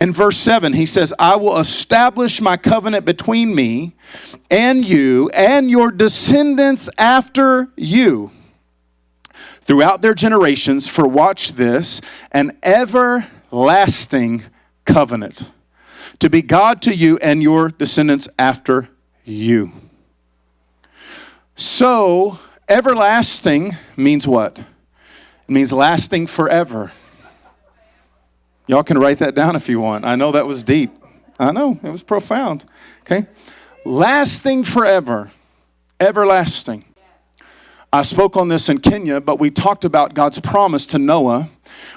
In verse 7, he says, I will establish my covenant between me and you and your descendants after you throughout their generations, for watch this, an everlasting covenant, to be God to you and your descendants after you. So, everlasting means what? It means lasting forever. Y'all can write that down if you want. I know that was deep. I know, it was profound. Okay? Lasting forever. Everlasting. I spoke on this in Kenya, but we talked about God's promise to Noah.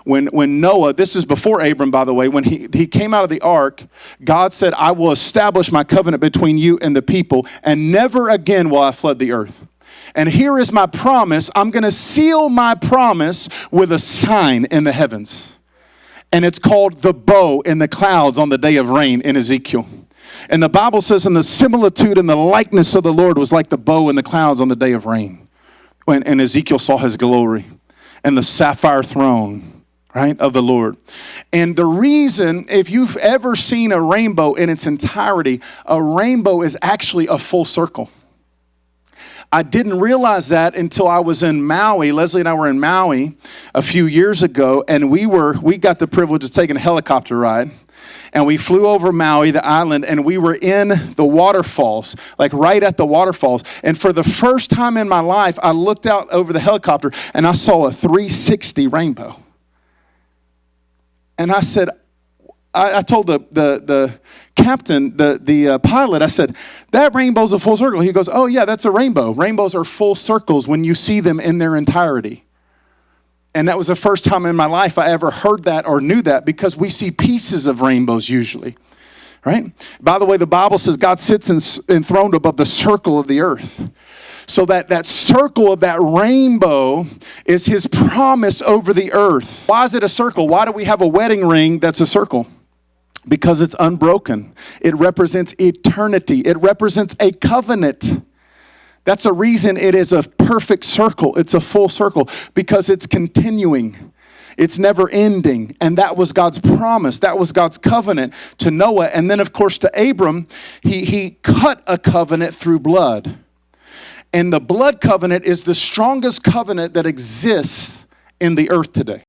When Noah, this is before Abram, by the way, when he came out of the ark, God said, I will establish my covenant between you and the people, and never again will I flood the earth. And here is my promise. I'm going to seal my promise with a sign in the heavens. And it's called the bow in the clouds on the day of rain in Ezekiel. And the Bible says, and the similitude and the likeness of the Lord was like the bow in the clouds on the day of rain. And Ezekiel saw his glory and the sapphire throne, right, of the Lord. And the reason, if you've ever seen a rainbow in its entirety, a rainbow is actually a full circle. I didn't realize that until I was in Maui. Leslie and I were in Maui a few years ago, and we got the privilege of taking a helicopter ride. And we flew over Maui, the island, and we were in the waterfalls, like right at the waterfalls. And for the first time in my life, I looked out over the helicopter and I saw a 360 rainbow. And I said, I told the captain, the pilot, I said, that rainbow's a full circle. He goes, oh yeah, that's a rainbow. Rainbows are full circles when you see them in their entirety. And that was the first time in my life I ever heard that or knew that, because we see pieces of rainbows usually, right? By the way, the Bible says God sits enthroned above the circle of the earth. So that circle of that rainbow is his promise over the earth. Why is it a circle? Why do we have a wedding ring that's a circle? Because it's unbroken. It represents eternity. It represents a covenant. That's a reason it is a perfect circle. It's a full circle because it's continuing. It's never ending. And that was God's promise. That was God's covenant to Noah. And then, of course, to Abram, he cut a covenant through blood. And the blood covenant is the strongest covenant that exists in the earth today.